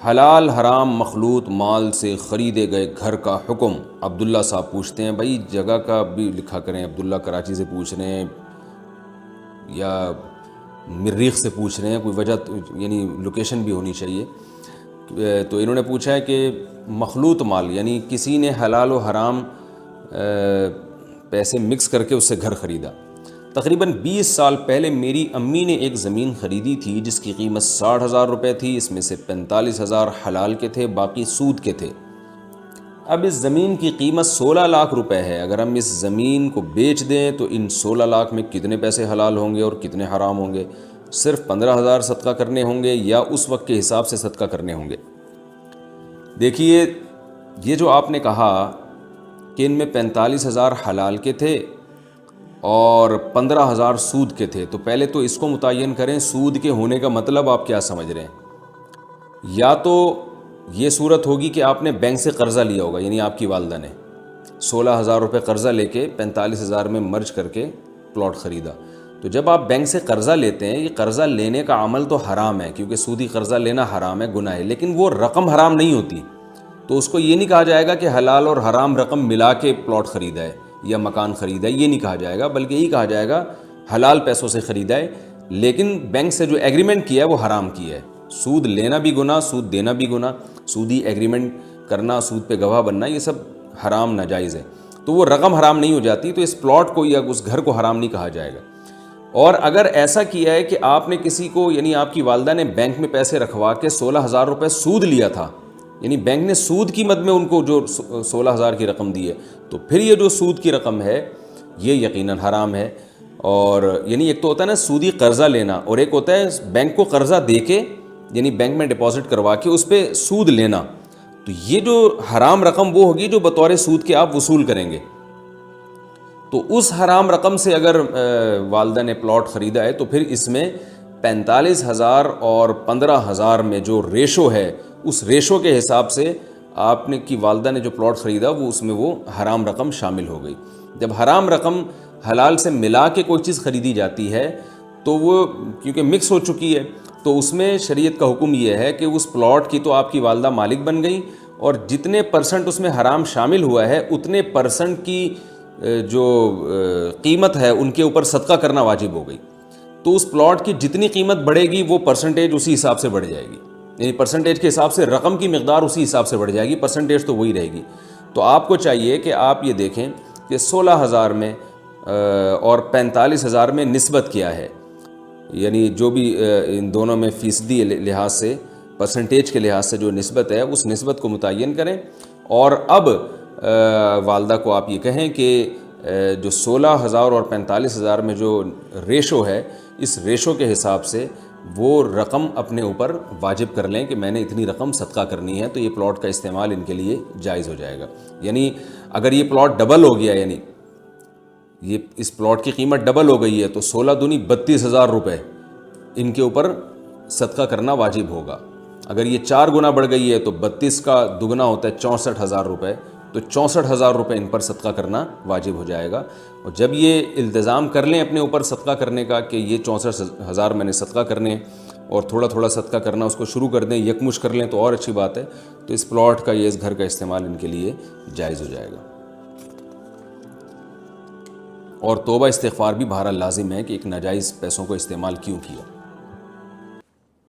حلال حرام مخلوط مال سے خریدے گئے گھر کا حکم۔ عبداللہ صاحب پوچھتے ہیں، بھائی جگہ کا بھی لکھا کریں، عبداللہ کراچی سے پوچھ رہے ہیں یا مریخ سے پوچھ رہے ہیں، کوئی وجہ یعنی لوکیشن بھی ہونی چاہیے۔ تو انہوں نے پوچھا ہے کہ مخلوط مال یعنی کسی نے حلال و حرام پیسے مکس کر کے اس سے گھر خریدا۔ تقریباً 20 سال پہلے میری امی نے ایک زمین خریدی تھی جس کی قیمت 60,000 روپے تھی، اس میں سے 45,000 حلال کے تھے، باقی سود کے تھے۔ اب اس زمین کی قیمت 16 لاکھ روپے ہے، اگر ہم اس زمین کو بیچ دیں تو ان 16 لاکھ میں کتنے پیسے حلال ہوں گے اور کتنے حرام ہوں گے؟ صرف 15,000 صدقہ کرنے ہوں گے یا اس وقت کے حساب سے صدقہ کرنے ہوں گے؟ دیکھیے، یہ جو آپ نے کہا کہ ان میں 45,000 حلال کے تھے اور 15,000 سود کے تھے، تو پہلے تو اس کو متعین کریں، سود کے ہونے کا مطلب آپ کیا سمجھ رہے ہیں؟ یا تو یہ صورت ہوگی کہ آپ نے بینک سے قرضہ لیا ہوگا، یعنی آپ کی والدہ نے 16,000 روپے قرضہ لے کے 45,000 میں مرج کر کے پلاٹ خریدا۔ تو جب آپ بینک سے قرضہ لیتے ہیں، یہ قرضہ لینے کا عمل تو حرام ہے کیونکہ سودی قرضہ لینا حرام ہے، گناہ ہے، لیکن وہ رقم حرام نہیں ہوتی، تو اس کو یہ نہیں کہا جائے گا کہ حلال اور حرام رقم ملا کے پلاٹ خریدا ہے یا مکان خریدا ہے، یہ نہیں کہا جائے گا، بلکہ یہی کہا جائے گا حلال پیسوں سے خریدا ہے، لیکن بینک سے جو ایگریمنٹ کیا ہے وہ حرام کیا ہے۔ سود لینا بھی گناہ، سود دینا بھی گناہ، سودی ایگریمنٹ کرنا، سود پہ گواہ بننا، یہ سب حرام ناجائز ہے، تو وہ رقم حرام نہیں ہو جاتی، تو اس پلاٹ کو یا اس گھر کو حرام نہیں کہا جائے گا۔ اور اگر ایسا کیا ہے کہ آپ نے کسی کو یعنی آپ کی والدہ نے بینک میں پیسے رکھوا کے 16,000 روپے سود لیا تھا، یعنی بینک نے سود کی مد میں ان کو جو 16,000 کی رقم دی ہے، تو پھر یہ جو سود کی رقم ہے یہ یقیناً حرام ہے۔ اور یعنی ایک تو ہوتا ہے نا سودی قرضہ لینا، اور ایک ہوتا ہے بینک کو قرضہ دے کے یعنی بینک میں ڈپازٹ کروا کے اس پہ سود لینا، تو یہ جو حرام رقم وہ ہوگی جو بطور سود کے آپ وصول کریں گے۔ تو اس حرام رقم سے اگر والدہ نے پلاٹ خریدا ہے تو پھر اس میں 45,000 اور 15,000 میں جو ریشو ہے، اس ریشو کے حساب سے آپ نے کی والدہ نے جو پلاٹ خریدا وہ اس میں وہ حرام رقم شامل ہو گئی۔ جب حرام رقم حلال سے ملا کے کوئی چیز خریدی جاتی ہے تو وہ کیونکہ مکس ہو چکی ہے، تو اس میں شریعت کا حکم یہ ہے کہ اس پلاٹ کی تو آپ کی والدہ مالک بن گئی، اور جتنے پرسنٹ اس میں حرام شامل ہوا ہے اتنے پرسنٹ کی جو قیمت ہے ان کے اوپر صدقہ کرنا واجب ہو گئی۔ تو اس پلاٹ کی جتنی قیمت بڑھے گی وہ پرسنٹیج اسی حساب سے بڑھ جائے گی، یعنی پرسنٹیج کے حساب سے رقم کی مقدار اسی حساب سے بڑھ جائے گی، پرسنٹیج تو وہی رہے گی۔ تو آپ کو چاہیے کہ آپ یہ دیکھیں کہ 16,000 میں اور 45,000 میں نسبت کیا ہے، یعنی جو بھی ان دونوں میں فیصدی لحاظ سے پرسنٹیج کے لحاظ سے جو نسبت ہے اس نسبت کو متعین کریں، اور اب والدہ کو آپ یہ کہیں کہ جو 16,000 اور 45,000 میں جو ریشو ہے اس ریشو کے حساب سے وہ رقم اپنے اوپر واجب کر لیں کہ میں نے اتنی رقم صدقہ کرنی ہے، تو یہ پلاٹ کا استعمال ان کے لیے جائز ہو جائے گا۔ یعنی اگر یہ پلاٹ ڈبل ہو گیا، یعنی یہ اس پلاٹ کی قیمت ڈبل ہو گئی ہے تو 16 دونی 32,000 روپے ان کے اوپر صدقہ کرنا واجب ہوگا۔ اگر یہ 4 گنا بڑھ گئی ہے تو 32 کا دگنا ہوتا ہے 64,000 روپے، تو 64,000 روپے ان پر صدقہ کرنا واجب ہو جائے گا۔ اور جب یہ التزام کر لیں اپنے اوپر صدقہ کرنے کا کہ یہ 64,000 میں نے صدقہ کرنے اور تھوڑا تھوڑا صدقہ کرنا اس کو شروع کر دیں، یکمشت کر لیں تو اور اچھی بات ہے، تو اس پلاٹ کا یہ اس گھر کا استعمال ان کے لیے جائز ہو جائے گا۔ اور توبہ استغفار بھی بہرحال لازم ہے کہ ایک ناجائز پیسوں کو استعمال کیوں کیا۔